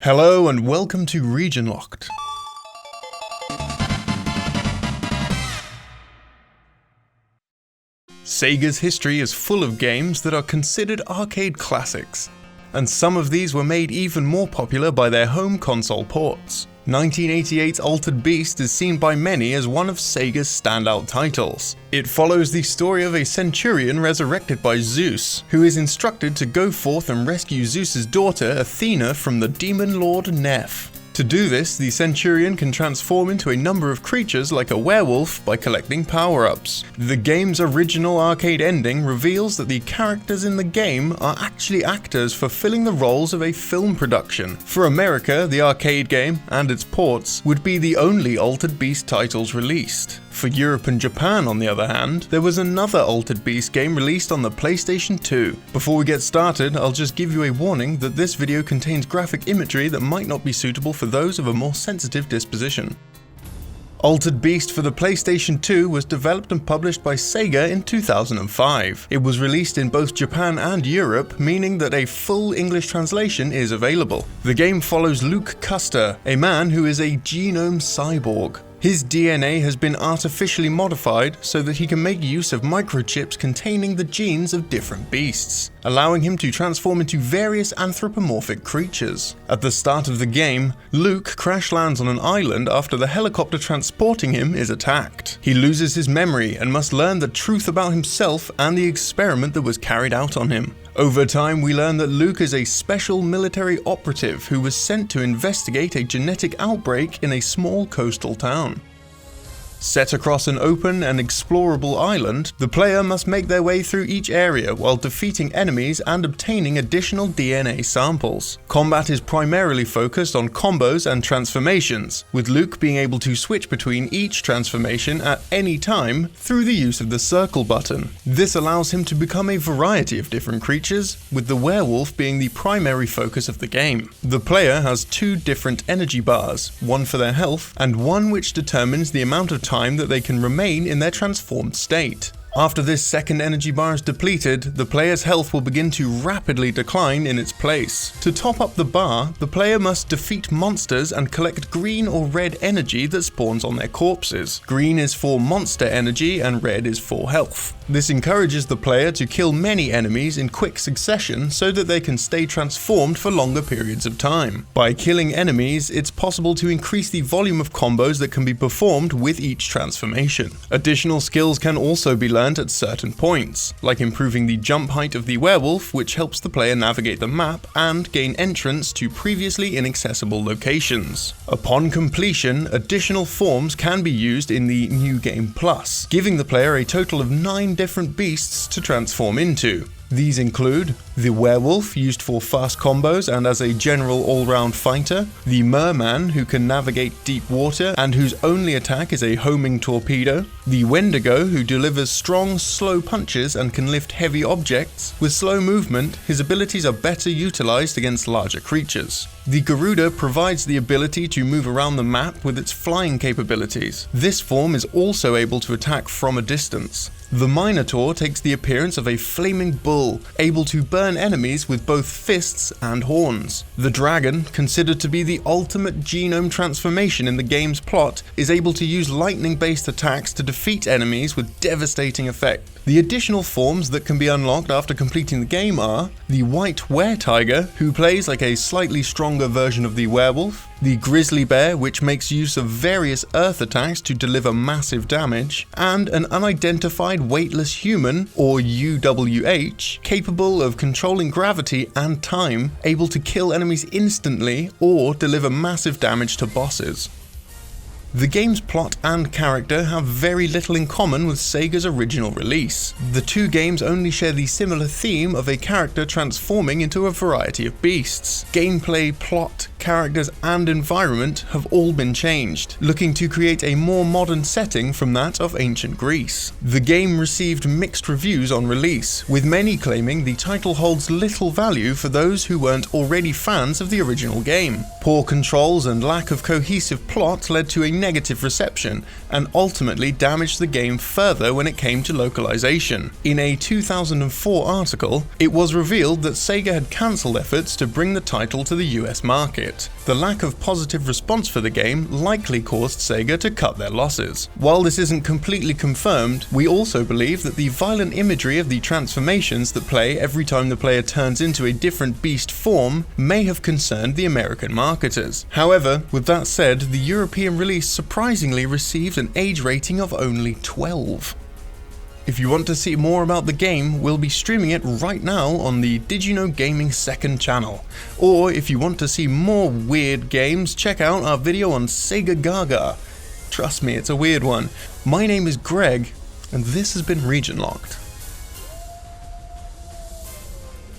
Hello and welcome to Region Locked. Sega's history is full of games that are considered arcade classics, and some of these were made even more popular by their home console ports. 1988's Altered Beast is seen by many as one of Sega's standout titles. It follows the story of a centurion resurrected by Zeus, who is instructed to go forth and rescue Zeus's daughter Athena from the demon lord Neph. To do this, the centurion can transform into a number of creatures like a werewolf by collecting power-ups. The game's original arcade ending reveals that the characters in the game are actually actors fulfilling the roles of a film production. For America, the arcade game and its ports would be the only Altered Beast titles released. For Europe and Japan, on the other hand, there was another Altered Beast game released on the PlayStation 2. Before we get started, I'll just give you a warning that this video contains graphic imagery that might not be suitable for those of a more sensitive disposition. Altered Beast for the PlayStation 2 was developed and published by Sega in 2005. It was released in both Japan and Europe, meaning that a full English translation is available. The game follows Luke Custer, a man who is a genome cyborg. His DNA has been artificially modified so that he can make use of microchips containing the genes of different beasts, allowing him to transform into various anthropomorphic creatures. At the start of the game, Luke crash lands on an island after the helicopter transporting him is attacked. He loses his memory and must learn the truth about himself and the experiment that was carried out on him. Over time, we learn that Luke is a special military operative who was sent to investigate a genetic outbreak in a small coastal town. Set across an open and explorable island, the player must make their way through each area while defeating enemies and obtaining additional DNA samples. Combat is primarily focused on combos and transformations, with Luke being able to switch between each transformation at any time through the use of the circle button. This allows him to become a variety of different creatures, with the werewolf being the primary focus of the game. The player has two different energy bars, one for their health and one which determines the amount of time that they can remain in their transformed state. After this second energy bar is depleted, the player's health will begin to rapidly decline in its place. To top up the bar, the player must defeat monsters and collect green or red energy that spawns on their corpses. Green is for monster energy and red is for health. This encourages the player to kill many enemies in quick succession so that they can stay transformed for longer periods of time. By killing enemies, it's possible to increase the volume of combos that can be performed with each transformation. Additional skills can also be learned at certain points, like improving the jump height of the werewolf, which helps the player navigate the map and gain entrance to previously inaccessible locations. Upon completion, additional forms can be used in the New Game Plus, giving the player a total of 9 different beasts to transform into. These include the werewolf, used for fast combos and as a general all-round fighter, the merman, who can navigate deep water and whose only attack is a homing torpedo, the wendigo, who delivers strong, slow punches and can lift heavy objects. With slow movement, his abilities are better utilized against larger creatures. The Garuda provides the ability to move around the map with its flying capabilities. This form is also able to attack from a distance. The Minotaur takes the appearance of a flaming bull, able to burn enemies with both fists and horns. The dragon, considered to be the ultimate genome transformation in the game's plot, is able to use lightning-based attacks to defeat enemies with devastating effect. The additional forms that can be unlocked after completing the game are the white were-tiger, who plays like a slightly stronger version of the werewolf, the grizzly bear, which makes use of various earth attacks to deliver massive damage, and an unidentified weightless human, or UWH, capable of controlling gravity and time, able to kill enemies instantly or deliver massive damage to bosses. The game's plot and character have very little in common with Sega's original release. The two games only share the similar theme of a character transforming into a variety of beasts. Gameplay, plot, characters, and environment have all been changed, looking to create a more modern setting from that of ancient Greece. The game received mixed reviews on release, with many claiming the title holds little value for those who weren't already fans of the original game. Poor controls and lack of cohesive plot led to a negative reception and ultimately damaged the game further when it came to localization. In a 2004 article, it was revealed that Sega had cancelled efforts to bring the title to the US market. it. The lack of positive response for the game likely caused SEGA to cut their losses. While this isn't completely confirmed, we also believe that the violent imagery of the transformations that play every time the player turns into a different beast form may have concerned the American marketers. However, with that said, the European release surprisingly received an age rating of only 12. If you want to see more about the game, we'll be streaming it right now on the DidYouKnowGaming second channel. Or if you want to see more weird games, check out our video on SEGA Gaga. Trust me, it's a weird one. My name is Greg, and this has been Region Locked.